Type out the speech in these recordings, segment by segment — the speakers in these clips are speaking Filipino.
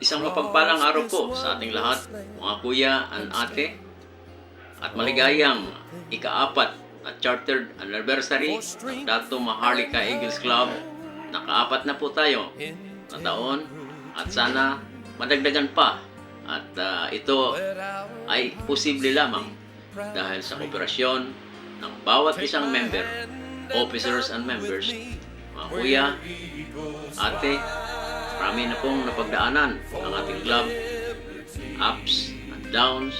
Isang mapagpalang araw po sa ating lahat, mga kuya and ate, at maligayang ika-4 na chartered anniversary ng Dato Maharlika Eagles Club. Naka-4 na po tayo na taon at sana madagdagan pa. At ito ay posible lamang dahil sa kooperasyon ng bawat isang member, officers and members. Mga kuya, ate, marami na pong napagdaanan ang ating club, ups and downs.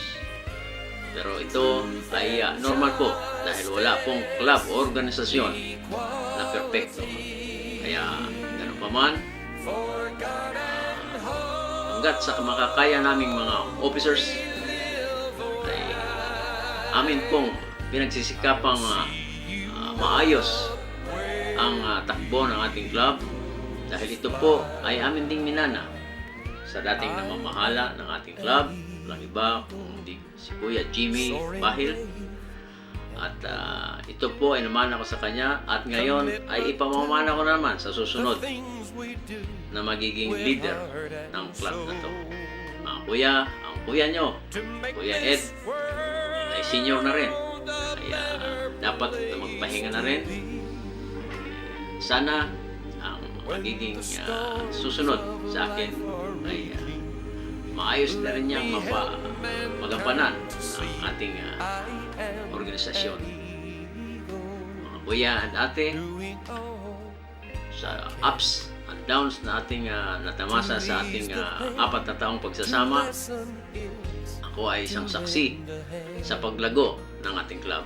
Pero ito ay normal po dahil wala pong club o organisasyon na perfecto. Kaya ganun pa man, hanggat sa makakaya naming mga officers ay amin pong pinagsisikapang maayos ang takbo ng ating club dahil ito po ay amin ding minana sa dating namamahala ng ating club, walang iba kundi si Kuya Jimmy Bahil. At ito po ay namana ko sa kanya at ngayon ay ipamamana ko naman sa susunod na magiging leader ng club na to. Mga kuya, ang kuya nyo, Kuya Ed, ay senior na rin. Kaya dapat magpahinga na rin. Sana ang magiging susunod sa akin ay maayos na rin niyang magampanan ang ating organisasyon. Mga kuya and ate, sa ups and downs na ating natamasa sa ating 4 na taong pagsasama, ako ay isang saksi sa paglago ng ating club.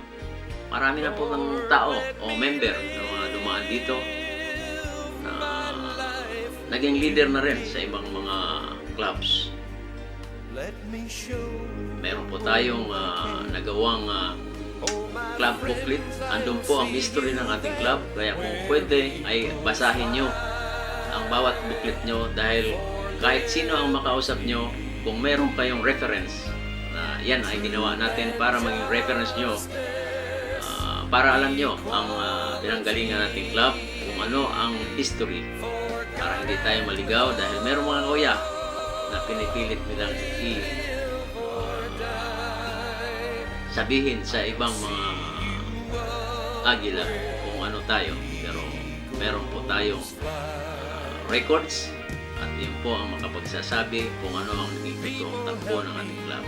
Marami na po ng tao o member na mga dumaan dito na naging leader na rin sa ibang mga clubs. Meron po tayong nagawang club booklet. Andun po ang history ng ating club. Kaya kung pwede ay basahin nyo ang bawat booklet nyo dahil kahit sino ang makausap nyo, kung meron kayong reference na yan ay ginawa natin para maging reference nyo, para alam nyo ang pinanggalingan nating club, kung ano ang history, para hindi tayo maligaw dahil meron mga kuya na pinipilit nilang sabihin sa ibang mga agila kung ano tayo, pero meron po tayong records at yun po ang makapagsasabi kung ano ang naging totoong takbo ng ating club.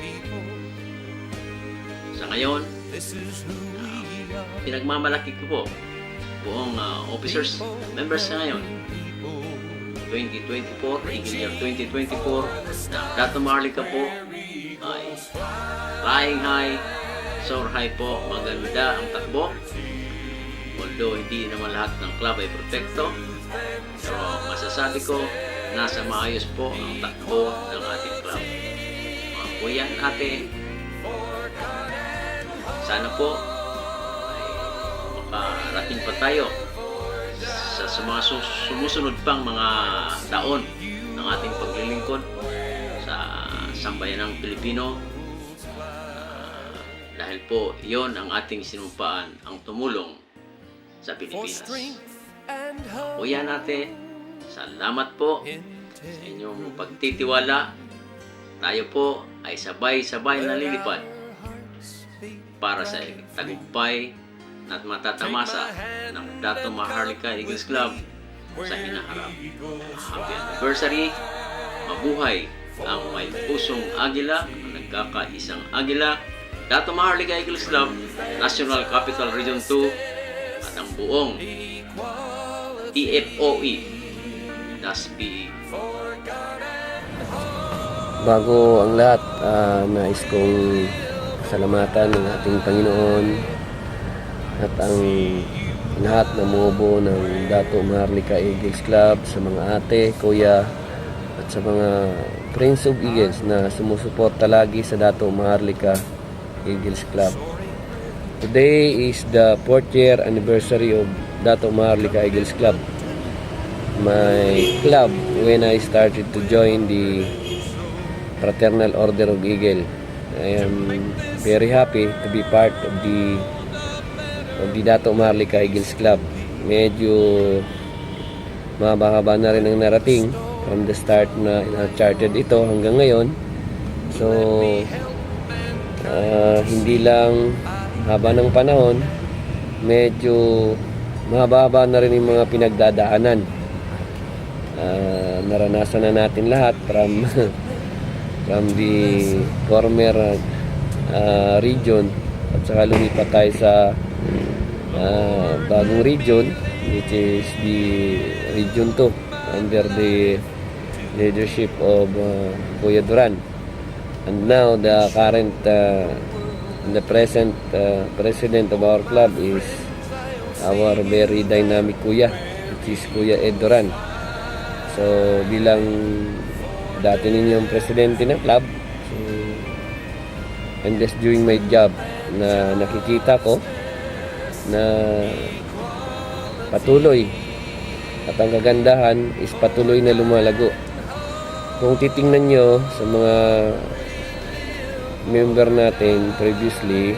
Sa ngayon, pinagmamalaki ko po buong officers, members sa ngayon 2024, Eagle Year 2024 na Dato Maharlika po ay flying high, soar high po, maganda ang takbo. Although hindi naman lahat ng club ay perfecto, pero masasabi ko nasa maayos po ang takbo ng ating club. Mga kuya at ate, sana po ay makarating pa tayo sa mga sumusunod pang mga taon ng ating paglilingkod sa sambayanang Pilipino, dahil po yon ang ating sinumpaan, ang tumulong sa Pilipinas. Kuya natin, salamat po sa inyong pagtitiwala. Tayo po ay sabay-sabay nalilipad para sa tagumpay at matatamasa ng Dato Maharlika Eagles Club sa hinaharap. Happy anniversary! Mabuhay ang may pusong agila, ang nagkakaisang agila, Dato Maharlika Eagles Club, National Capital Region 2, at ang buong TFOE, DASPE. Bago ang lahat, nais kong salamatan ng ating Panginoon at ang lahat na mubo ng Dato Maharlika Eagles Club, sa mga ate, kuya at sa mga Prince of Eagles na sumusuporta lagi sa Dato Maharlika Eagles Club. Today is the 4th year anniversary of Dato Maharlika Eagles Club, my club when I started to join the Fraternal Order of Eagle. I am very happy to be part of the Dato Maharlika Eagles Club medyo mahaba-haba na rin ang narating from the start na charted ito hanggang ngayon. So hindi lang haba ng panahon, medyo mahaba-haba na rin yung mga pinagdadaanan. Naranasan na natin lahat from the former region at saka lumipat tayo sa bagong region, which is the Region 2 under the leadership of Kuya Duran. And now the current the present president of our club is our very dynamic kuya, which is Kuya Ed Duran. So bilang dati ninyong presidente ng club, so I'm just doing my job na nakikita ko na patuloy, at ang kagandahan is patuloy na lumalago. Kung titingnan nyo sa mga member natin previously,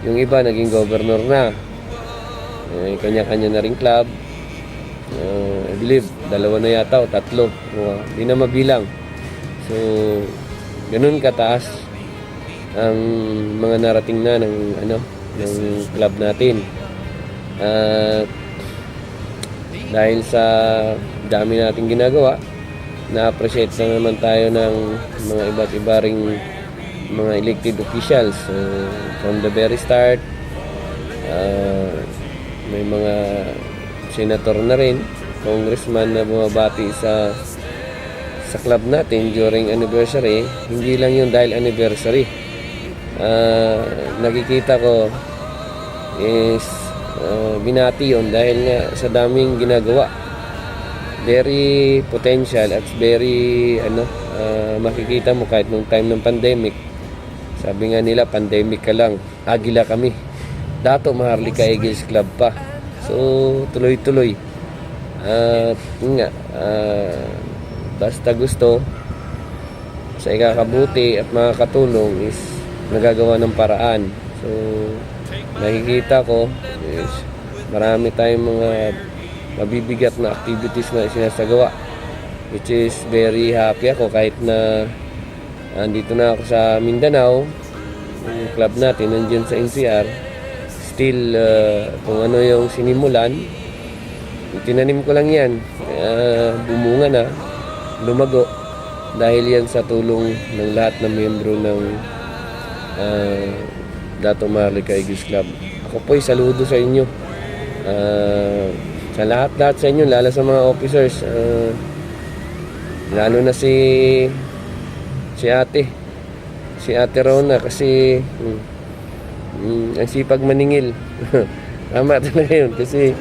yung iba naging governor na, kanya-kanya na ring club. I believe 2 na yata o 3, hindi na mabilang. So ganun kataas ang mga narating na ng club natin. Dahil sa dami nating ginagawa, na-appreciate na naman tayo ng mga iba't iba ring mga elected officials. From the very start, may mga senator na rin, congressman na bumabati sa club natin during anniversary. Hindi lang yun dahil anniversary. Nakikita ko is binati yun dahil nga sa daming ginagawa. Very potential at very makikita mo kahit nung time ng pandemic. Sabi nga nila, pandemic ka lang, agila kami. Dato Maharlika Eagles Club pa. So tuloy-tuloy. Basta gusto sa ikakabuti at makakatulong is nagagawa ng paraan. So nakikita ko is marami tayong mga mabibigat na activities na sinasagawa, which is very happy ako kahit na andito na ako sa Mindanao. Yung club natin nandiyan sa NCR, still kung ano yung sinimulan, tinanim ko lang yan, bumunga na, lumago, dahil yan sa tulong ng lahat ng miyembro ng Dato Maharlika Eagles Club. Ako po'y saludo sa inyo, sa lahat sa inyo, lalo sa mga officers, lalo na si ate Rona, kasi ang sipag maningil. Tama talaga yun, kasi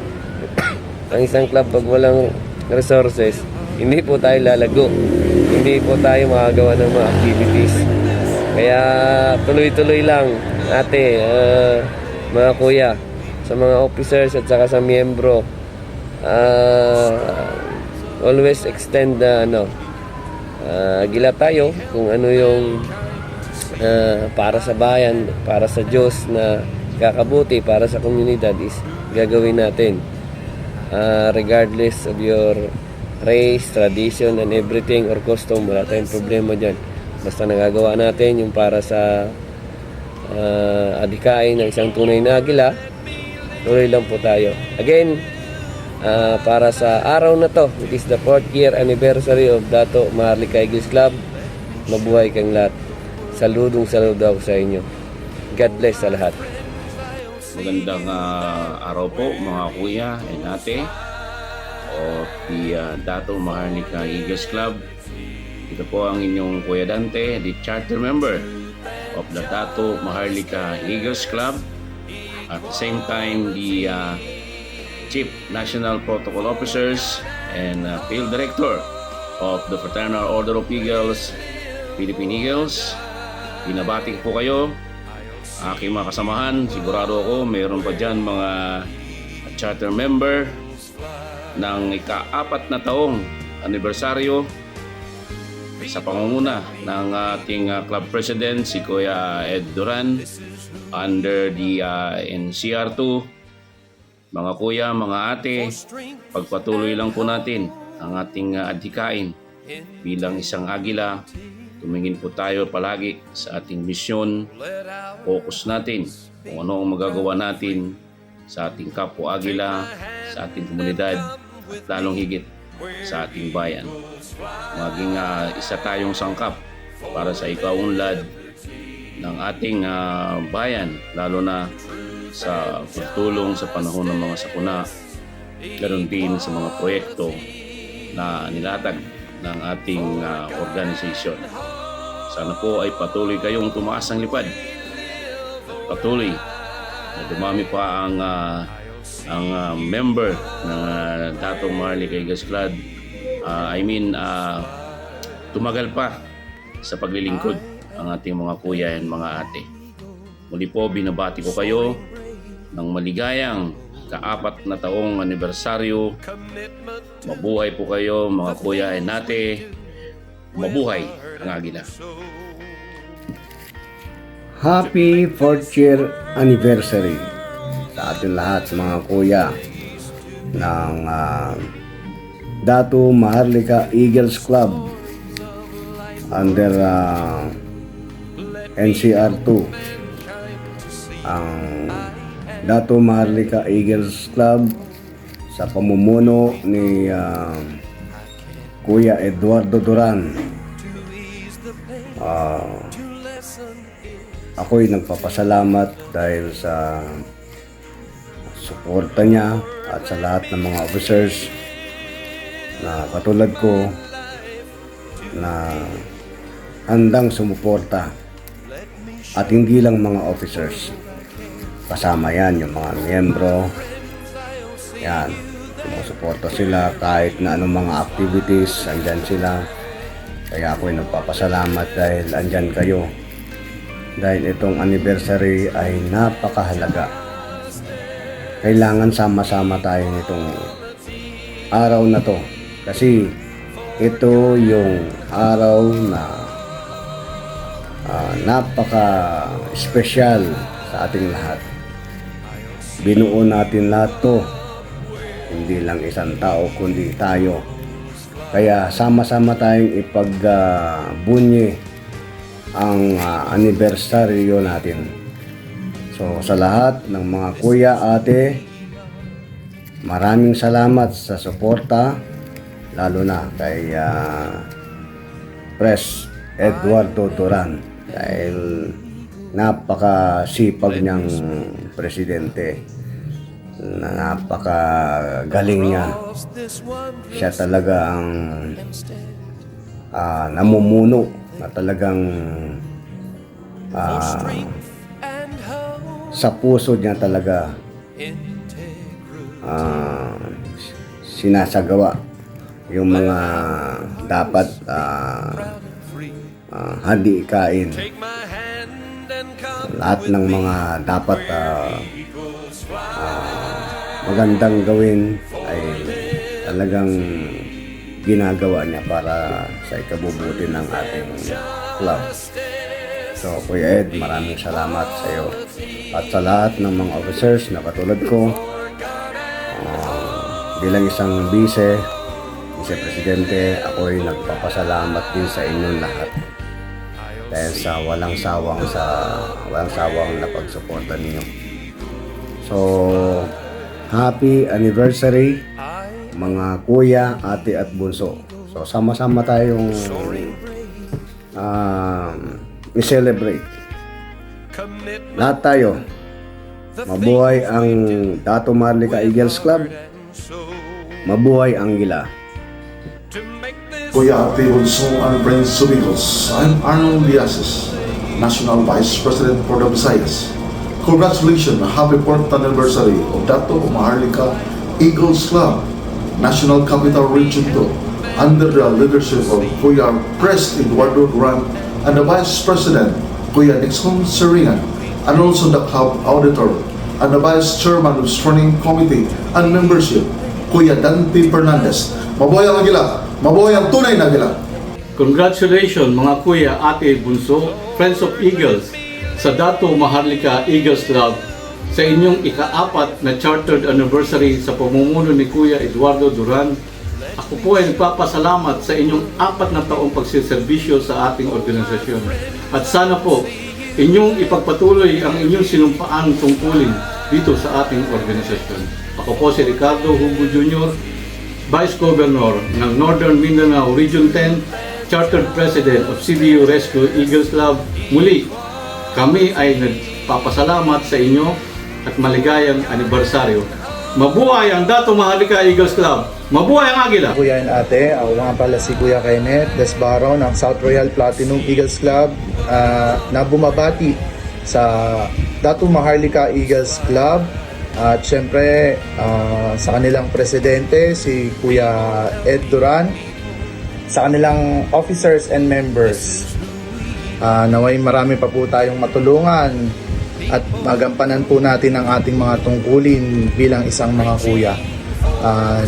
ang isang club pag walang resources, hindi po tayo lalago, hindi po tayo makagawa ng mga activities. Kaya tuloy-tuloy lang ate, mga kuya, sa mga officers at saka sa miyembro, always extend gila tayo kung ano yung para sa bayan, para sa Diyos na kakabuti, para sa komunidad is gagawin natin, regardless of your race, tradition and everything or custom. Wala tayong problema dyan, basta nagagawa natin yung para sa adhikain ng isang tunay na agila. Tuloy lang po tayo. Again, para sa araw na to, it is the 4th year anniversary of Dato Maharlika Eagles Club. Mabuhay kang lahat. Saludo ako sa inyo. God bless sa lahat. Magandang araw po mga kuya and ate of the Dato Maharlika Eagles Club. Ito po ang inyong Kuya Dante, the charter member of the Dato Maharlika Eagles Club. At the same time, the Chief National Protocol Officers and Field Director of the Fraternal Order of Eagles, Philippine Eagles. Binabati po kayo, aking mga kasamahan. Sigurado ako mayroon pa dyan mga charter member ng ika-4 na taong anibersaryo sa pangunguna ng ating club president, si Kuya Ed Duran, under the NCR2 Mga kuya, mga ate, pagpatuloy lang po natin ang ating adhikain bilang isang agila. Tumingin po tayo palagi sa ating misyon. Focus natin kung ano ang magagawa natin sa ating kapwa agila, sa ating komunidad, at lalong higit sa ating bayan. Maging isa tayong sangkap para sa ikaunlad ng ating bayan, lalo na sa pagtulong sa panahon ng mga sakuna, ganoon din sa mga proyekto na nilatag ng ating organisasyon. Sana po ay patuloy kayong tumaas ang lipad. Patuloy na dumami pa ang member ng Dato Maharlika Eagles Club. Tumagal pa sa paglilingkod ang ating mga kuya and mga ate. Muli po, binabati ko kayo ng maligayang ka-4 na taong anibersaryo. Mabuhay po kayo mga kuya and ate. Mabuhay ang Agila. Happy 4th year anniversary sa ating lahat mga kuya ng Dato Maharlika Eagles Club under NCR2. Ang Dato Maharlika Eagles Club sa pamumuno ni Kuya Eduardo Duran. Ako'y nagpapasalamat dahil sa suporta niya at sa lahat ng mga officers na katulad ko na handang sumuporta, at hindi lang mga officers, kasama yan yung mga miyembro yan, sumusuporta sila kahit na anong mga activities, andyan sila. Kaya ako'y nagpapasalamat dahil andyan kayo, dahil itong anniversary ay napakahalaga. Kailangan sama-sama tayo nitong araw na to, kasi ito yung araw na napaka-special sa ating lahat. Binuo natin lahat to, hindi lang isang tao kundi tayo. Kaya sama-sama tayong ipagbunyi ang anibersaryo natin. So sa lahat ng mga kuya, ate, maraming salamat sa suporta, lalo na kay Pres Eduardo Duran, dahil napakasipag niyang presidente, napakagaling niya. Siya talaga ang namumuno na talagang sa puso niya talaga sinasagawa yung mga dapat handikain. Lahat ng mga dapat magandang gawin ay talagang ginagawa niya para sa ikabubuti ng ating club. So Kuya Ed, maraming salamat sa iyo at sa lahat ng mga officers na katulad ko. Bilang isang vice-presidente, ako'y nagpapasalamat din sa inyong lahat dahil sa walang sawang na pagsuporta ninyo. So, happy anniversary mga kuya, ate at bunso. So, sama-sama tayong i-celebrate. Lahat tayo. Mabuhay ang Dato Maharlika Eagles Club. Mabuhay ang Gila. Kuya Ate Bunso and Friends of Eagles, I'm Arnold Diazes, National Vice President for the Visayas. Congratulations, happy 4th anniversary of Dato Maharlika Eagles Club, National Capital Region 2, under the leadership of Kuya Pres Eduardo Duran and the Vice President, Kuya Nixon Seringan, and also the Club Auditor and the Vice Chairman of Training Committee and Membership, Kuya Dante Fernandez. Mabuhay ang Agila! Mabuhay ang tunay na Agila! Congratulations mga kuya, ate, bunso, Friends of Eagles sa Dato Maharlika Eagles Club sa inyong ika-4 na chartered anniversary sa pamumuno ni Kuya Eduardo Duran. Ako po ay nagpapasalamat sa inyong 4 na taong pagsiservisyo sa ating organisasyon. At sana po, inyong ipagpatuloy ang inyong sinumpaang tungkulin dito sa ating organisasyon. Ako po si Ricardo Hugo Jr., Vice Governor ng Northern Mindanao Region 10, Chartered President of CBU Rescue Eagles Club. Muli, kami ay nagpapasalamat sa inyo at maligayang anibersaryo. Mabuhay ang Dato Maharlika Eagles Club! Mabuhay ang Agila! Kuya and ate, ako nga pala si Kuya Kenneth Desbaro ng South Royal Platinum Eagles Club na bumabati sa Dato Maharlika Eagles Club at syempre sa kanilang presidente si Kuya Ed Duran, sa kanilang officers and members. Naway marami pa po tayong matulungan at magampanan po natin ang ating mga tungkulin bilang isang mga kuya.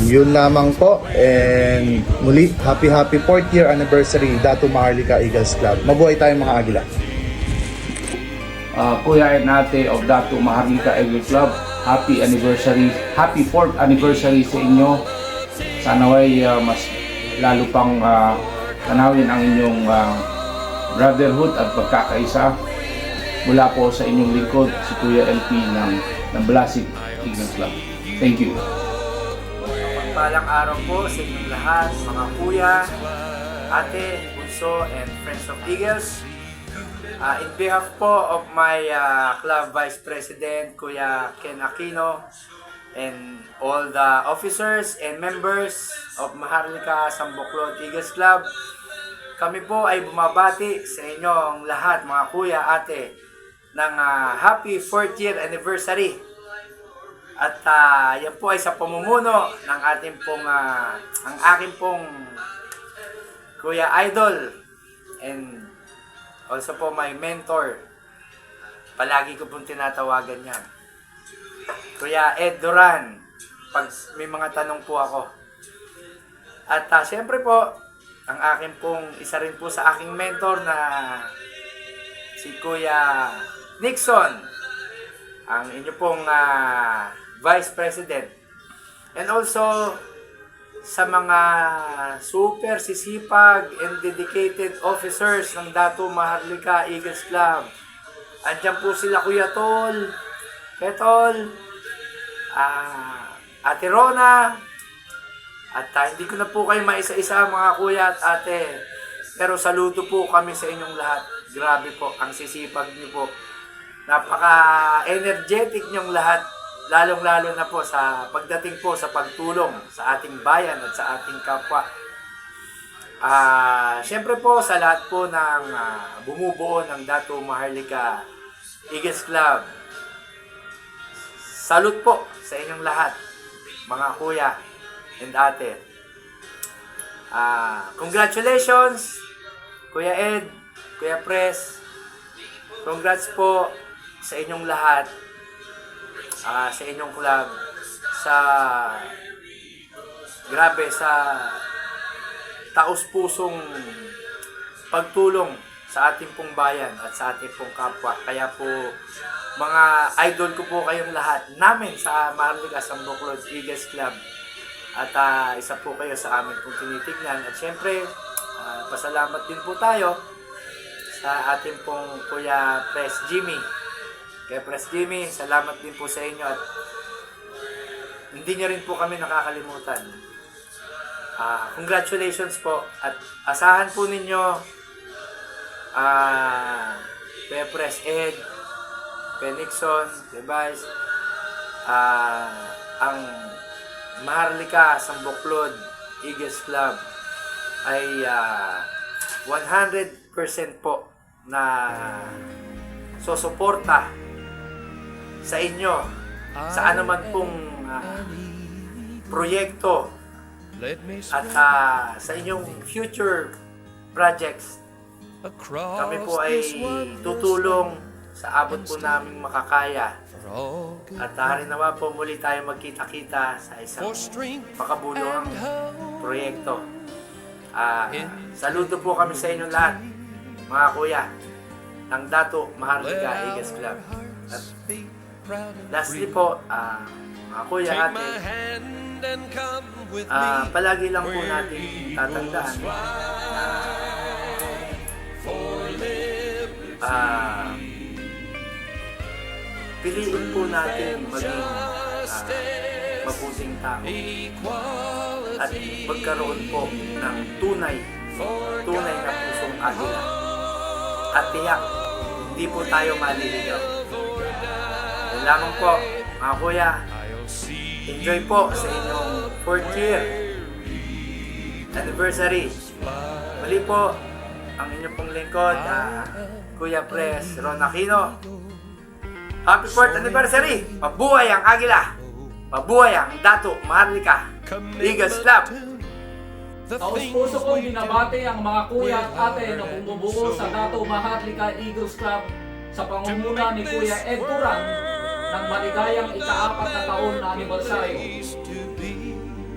Yun lamang po, and muli happy 4th year anniversary Dato Maharlika Eagles Club. Mabuhay tayong mga Agila. Kuya and ate of Dato Maharlika Eagles Club, happy anniversary, happy 4th anniversary sa inyo. Sana ay mas lalo pang tanawin ang inyong brotherhood at pagkakaisa mula po sa inyong lingkod, si Kuya LP ng Blasik Eagles Club. Thank you. Pagpalang araw po sa inyong lahat, mga kuya, ate, bunso, and friends of Eagles. In behalf po of my club vice president, Kuya Ken Aquino, and all the officers and members of Maharlika Sambuclod Eagles Club, kami po ay bumabati sa inyong lahat, mga kuya, ate, ng happy 4th year anniversary. At yan po ay sa pamumuno ng ating pong, ang aking pong Kuya Idol and also po my mentor. Palagi ko pong tinatawagan yan. Kuya Ed Duran, pag may mga tanong po ako. At siyempre po, ang akin pong, isa rin po sa aking mentor na si Kuya Nixon, ang inyo pong Vice President. And also, sa mga super sisipag and dedicated officers ng Dato Maharlika Eagles Club. Andyan po sila Kuya Tol, Petol, Ate Rona, at hindi ko na po kayo maisa-isa mga kuya at ate. Pero saludo po kami sa inyong lahat. Grabe po, ang sisipag niyo po. Napaka-energetic niyong lahat. Lalong-lalo na po sa pagdating po sa pagtulong sa ating bayan at sa ating kapwa. Siyempre po sa lahat po ng bumubuo ng Dato Maharlika Eagles Club. Salute po sa inyong lahat, mga kuya and ate. Congratulations, Kuya Ed, Kuya Pres. Congrats po sa inyong lahat, sa inyong club, sa grabe, sa taos-pusong pagtulong sa ating pong bayan at sa ating pong kapwa. Kaya po, mga idol ko po kayong lahat, namin sa Maharlika Sambuclod Eagles Club. At isa po kayo sa amin kung tinitignan. At syempre, pasalamat din po tayo sa ating pong Kuya Pres Jimmy. Kaya Pres Jimmy, salamat din po sa inyo at hindi nyo rin po kami nakakalimutan. Congratulations po at asahan po ninyo Kuya Pres Ed, Kuya Nixon, Kuya Vice, ang Maharlika Sambuclod Eagles Club ay 100% po na susuporta sa inyo sa anuman pong proyekto at sa inyong future projects. Kami po ay tutulong sa abot po naming makakaya. At rin naman po muli tayo magkita-kita sa isang makabuluhang proyekto. Saludo po kami sa inyo lahat, mga kuya, ng Dato Maharlika Eagles Club. At Lastly po, mga kuya, ate, palagi lang po natin tatandaan na piliin po natin maging mabuting tao at magkaroon po ng tunay na pusong agila. At tiyak, hindi po tayo maliligaw. Yan lamang po, mga kuya. Enjoy po sa inyong 4th year anniversary. Muli po, ang inyong pong lingkod, Kuya Pres Ron Aquino. Happy 4th anniversary! Mabuhay ang Agila! Mabuhay ang Dato Maharlika Eagles Club! Taos-puso kong binabati ang mga kuya at ate na bumubuo sa Dato Maharlika Eagles Club sa pangunguna ni Kuya Ed Duran ng maligayang ika-4 na taon na anibersaryo.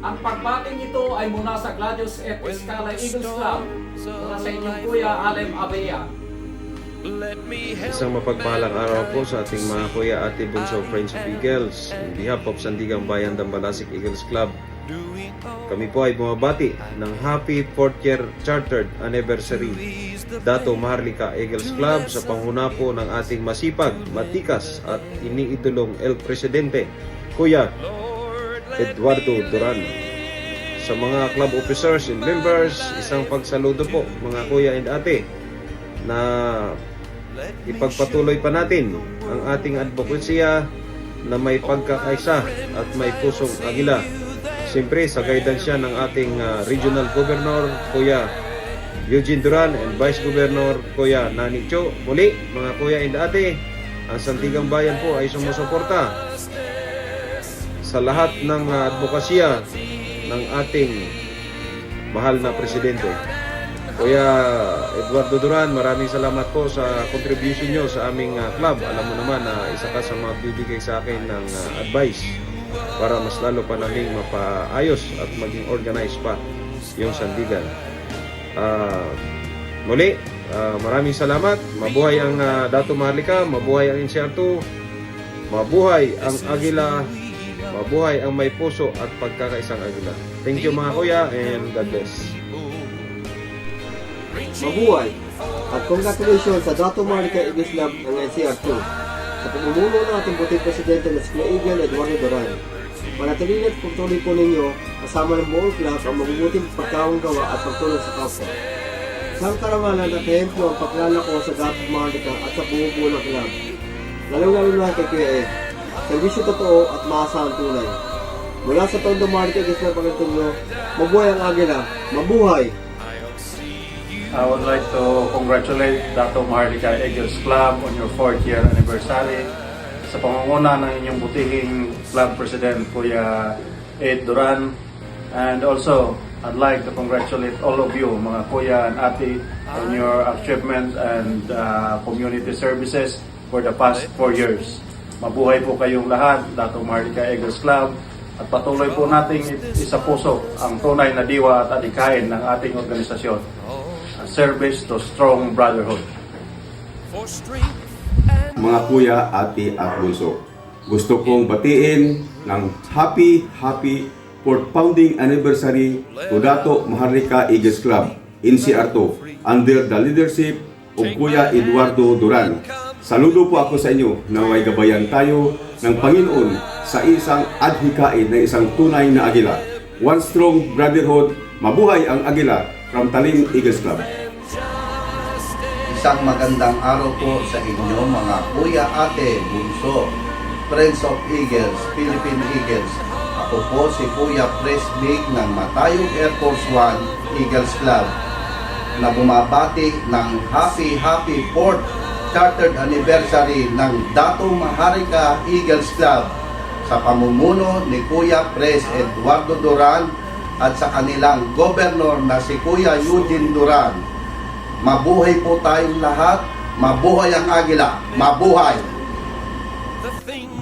Ang pagbating ito ay mula sa Gladius F. Escala Eagles Club mula sa inyong Kuya Alem Abea. Isang mapagpahalang araw po sa ating mga kuya, ate, bunso, Friends of Eagles. On behalf of Sandigang Bayan Dambalasik Eagles Club, kami po ay bumabati ng Happy 4th Year Chartered Anniversary Dato Maharlika Eagles Club sa panghuna po ng ating masipag, matikas at iniidolong El Presidente, Kuya Eduardo Duran. Sa mga club officers and members, isang pagsaludo po mga kuya and ate, na ipagpatuloy pa natin ang ating advokasya na may pagkakaisa at may pusong agila. Siyempre sa guidance ng ating Regional Governor Kuya Eugene Duran and Vice Governor Kuya Nani Cho. Muli mga kuya and ate, ang Sandigang Bayan po ay sumusuporta sa lahat ng advokasya ng ating mahal na Presidente. Kuya Eduardo Duran, maraming salamat po sa contribution nyo sa aming club. Alam mo naman na isa ka sa mga bibigay sa akin ng advice para mas lalo pa naming mapaayos at maging organized pa yung Sandigan. Muli, maraming salamat. Mabuhay ang Dato Maharlika, mabuhay ang NCR2, mabuhay ang Agila, mabuhay ang may puso at pagkakaisang Agila. Thank you mga kuya and God bless. Mabuhay at congratulations sa Dato Maharlika Eagles Club ng NCR2 sa pamumuno ng ating buting presidente na si Kuya Eduardo Duran. Manatili at pagtuloy po ninyo kasama ng buong club ang mabubuting pagkawang gawa at pagtulong sa kapwa. Isang karangalan at ehemplo ang paglalako sa Dato Maharlika at sa buong buo ng club. Lalong-lalo na kay Kuya Ed, servisyo totoo at maasahang tunay. Mula sa Tondo Maharlika Eagles Club ang tungo, mabuhay ang Agila, mabuhay! I would like to congratulate Dato Maharlika Eagles Club on your 4th year anniversary. Sa pangunguna ng inyong butihing club president, Kuya Ed Duran. And also, I'd like to congratulate all of you, mga kuya and ate, on your achievement and community services for the past 4 years. Mabuhay po kayong lahat, Dato Maharlika Eagles Club. At patuloy po nating isa puso ang tunay na diwa at adikain ng ating organisasyon. Service to strong brotherhood. Mga kuya, ate at bunso, gusto kong batiin ng happy 4th founding anniversary to Dato Maharlika Eagles Club, NCR2, under the leadership of Kuya Eduardo Duran. Saludo po ako sa inyo na may gabayan tayo ng Panginoon sa isang adhikain ng isang tunay na Agila. One strong brotherhood, mabuhay ang Agila from Talim Eagles Club. Isang magandang araw po sa inyo mga kuya, ate, bunso, Friends of Eagles, Philippine Eagles. Ako po si Kuya Presbig ng Matayog Air Force One Eagles Club na bumabati ng happy 4th Chartered Anniversary ng Dato Maharlika Eagles Club sa pamumuno ni Kuya Pres Eduardo Duran at sa kanilang governor na si Kuya Eugene Duran. Mabuhay po tayong lahat. Mabuhay ang Agila. Mabuhay!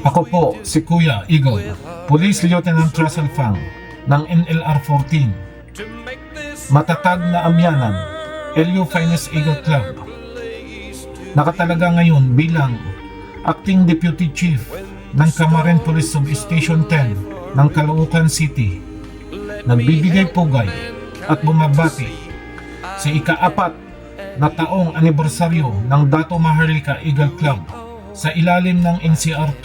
Ako po si Kuya Eagle, Police Lieutenant Russell Fang ng NLR 14. Matatag na amyanan, LU Finest Eagle Club. Nakatalaga ngayon bilang Acting Deputy Chief ng Camarines Police Substation 10 ng Caloocan City. Nagbibigay pugay at bumabati sa ika-4 na taong anibersaryo ng Dato Maharlika Eagle Club sa ilalim ng NCR2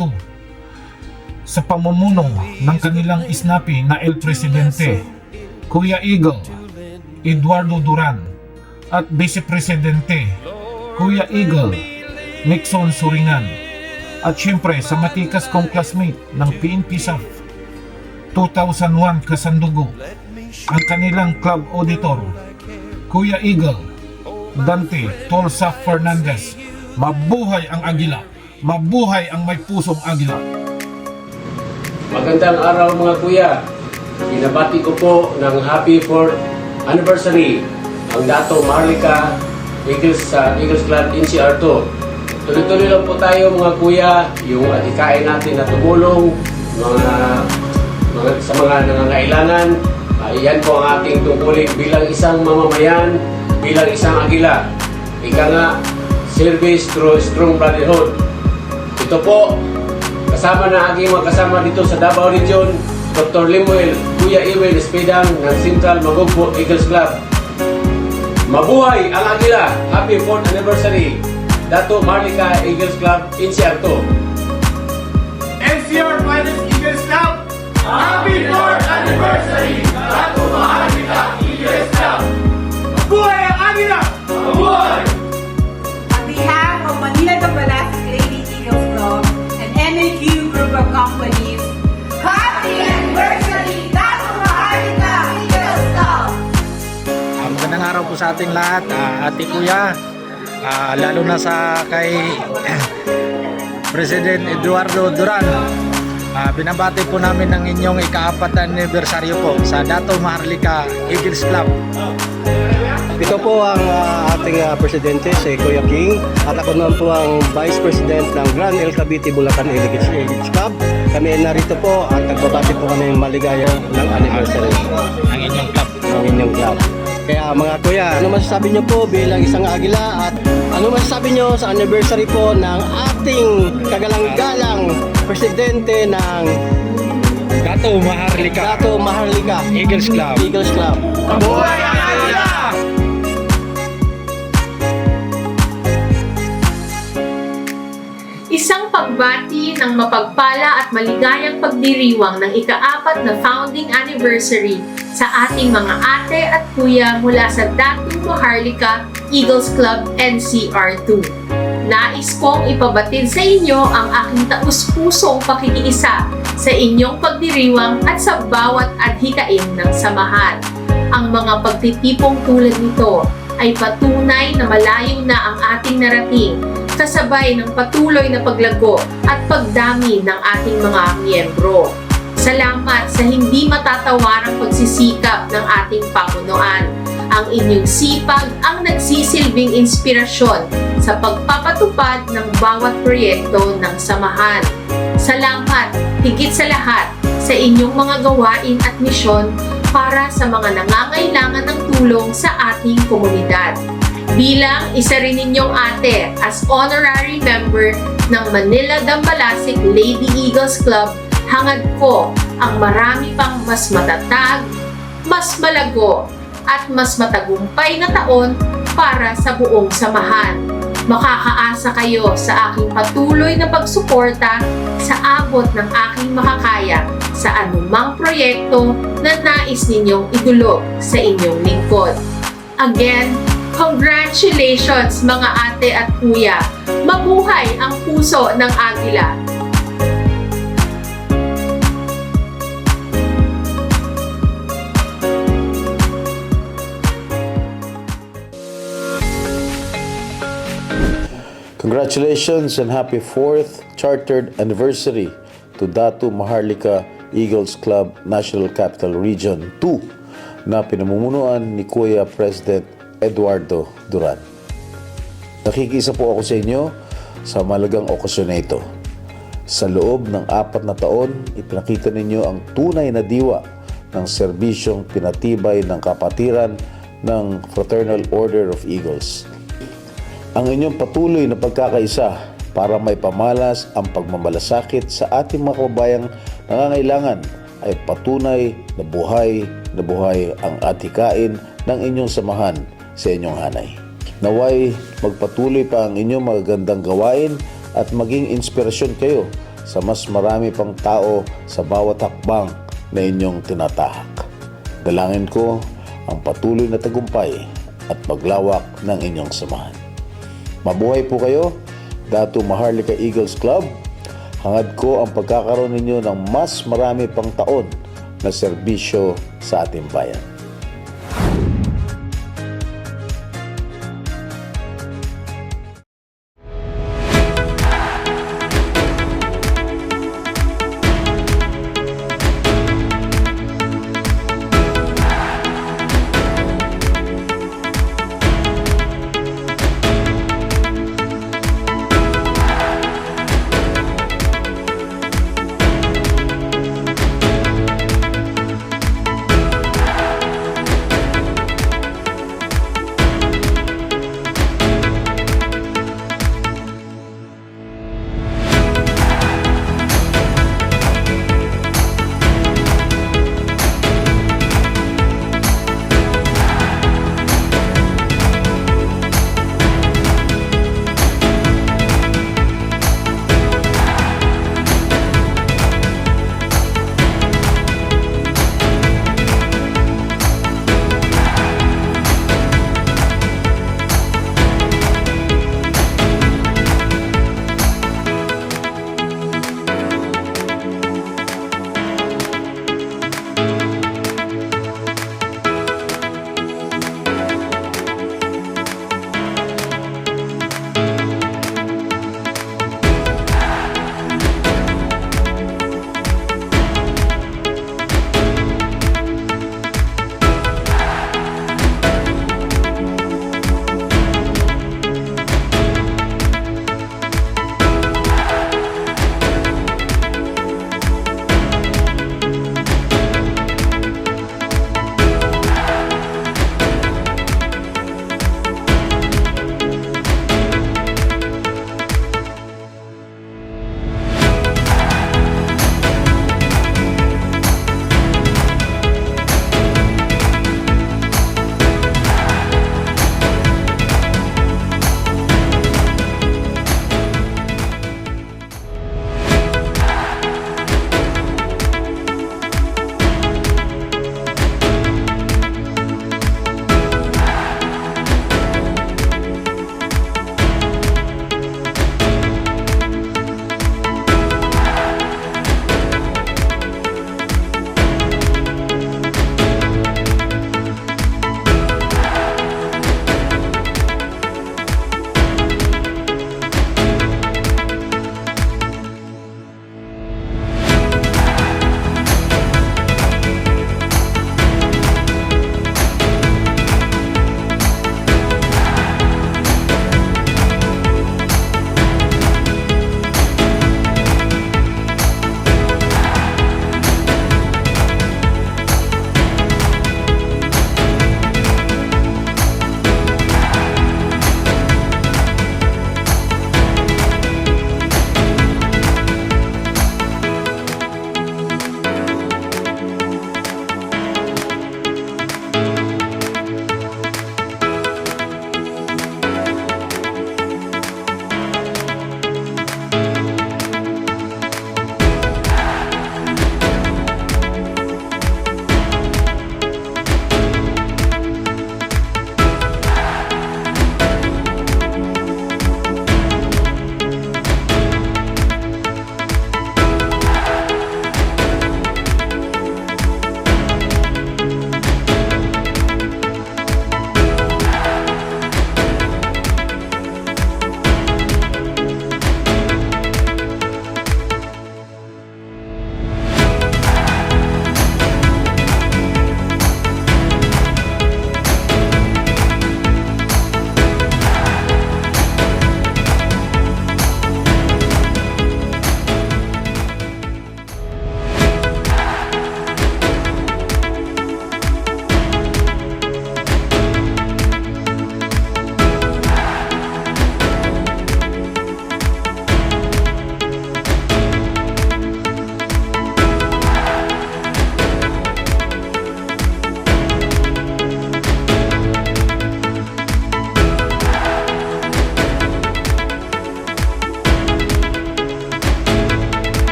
sa pamumuno ng kanilang isnapi na El Presidente, Kuya Eagle Eduardo Duran, at Vice Presidente, Kuya Eagle Nixon Suringan, at syempre sa matikas kong classmate ng PNP SAF 2001 Kasandugo, ang kanilang club auditor, Kuya Eagle Dante Tolsa Fernandez. Mabuhay ang Agila! Mabuhay ang may pusong Agila! Magandang araw mga kuya. Binabati ko po ng happy 4th anniversary ang Dato Maharlika Eagles Club NCR2. Tuloy-tuloy lang po tayo mga kuya, yung adhikain natin na tumulong sa mga nangangailangan. Iyan po ang ating tungkulin bilang isang mamamayan, bilang isang Agila. Ika nga, service through strong brotherhood. Ito po, kasama na aking mga kasama dito sa Davao Region, Dr. Limuel, Kuya Iwel Espedang ng Central Magugpo Eagles Club. Mabuhay ang Agila! Happy 4th anniversary! Dato Maharlika Eagles Club, NCR2. NCR Finest Eagles Club, happy 4th anniversary! Dato Maharlika Eagles Club. Mabuhay ang Agila! Mabuhay! On behalf of Manila Dambalasik Lady Eagles Club and MAQ Group of Companies, happy anniversary, Dato Maharlika Eagles Club! Magandang araw po sa ating lahat, ate kuya, lalo na sa kay President Eduardo Duran. Binabati po namin ng inyong ika-4 anniversaryo po sa Dato Maharlika Eagles Club. Ito po ang ating presidente, si Kuya King, at ako naman po ang Vice President ng Grand El Cavite Bulacan Eagles Club. Kami ay narito po at nagbabati po kami maligaya ng anniversary ng inyong club. Kaya mga kuya, ano masasabi nyo po bilang isang Agila at ano masasabi nyo sa anniversary po ng ating kagalang-galang presidente ng Dato Maharlika Eagles Club. Mabuhay ang Agila! Isang pagbati ng mapagpala at maligayang pagdiriwang ng ika-4 na founding anniversary sa ating mga ate at kuya mula sa Dato Maharlika Eagles Club NCR2. Nais kong ipabatid sa inyo ang aking taus-pusong pakikiisa sa inyong pagdiriwang at sa bawat adhikain ng samahan. Ang mga pagtitipong tulad nito ay patunay na malayo na ang ating narating, kasabay ng patuloy na paglago at pagdami ng ating mga miyembro. Salamat sa hindi matatawarang pagsisikap ng ating pamunuan. Ang inyong sipag ang nagsisilbing inspirasyon sa pagpapatupad ng bawat proyekto ng samahan. Salamat higit sa lahat sa inyong mga gawain at misyon para sa mga nangangailangan ng tulong sa ating komunidad. Bilang isa rin ninyong ate as honorary member ng Manila Dambalasik Lady Eagles Club, hangad ko ang marami pang mas matatag, mas malago, at mas matagumpay na taon para sa buong samahan. Makakaasa kayo sa aking patuloy na pagsuporta sa abot ng aking makakaya sa anumang proyekto na nais ninyong idulog sa inyong lingkod. Again, congratulations mga ate at kuya! Mabuhay ang puso ng Agila! Congratulations and happy 4th chartered anniversary to Dato Maharlika Eagles Club National Capital Region 2 na pinamumunuan ni Kuya President Eduardo Duran. Nakikisa po ako sa inyo sa malagang okasyon na ito. Sa loob ng 4 na taon, ipinakita ninyo ang tunay na diwa ng serbisyong pinatibay ng kapatiran ng Fraternal Order of Eagles. Ang inyong patuloy na pagkakaisa para may pamalas ang pagmamalasakit sa ating mga kababayang nangangailangan ay patunay na buhay ang atikain ng inyong samahan sa inyong hanay. Naway magpatuloy pa ang inyong magagandang gawain at maging inspirasyon kayo sa mas marami pang tao sa bawat hakbang na inyong tinatahak. Dalangin ko ang patuloy na tagumpay at paglawak ng inyong samahan. Mabuhay po kayo, Dato Maharlika Eagles Club. Hangad ko ang pagkakaroon ninyo ng mas marami pang taon na serbisyo sa ating bayan.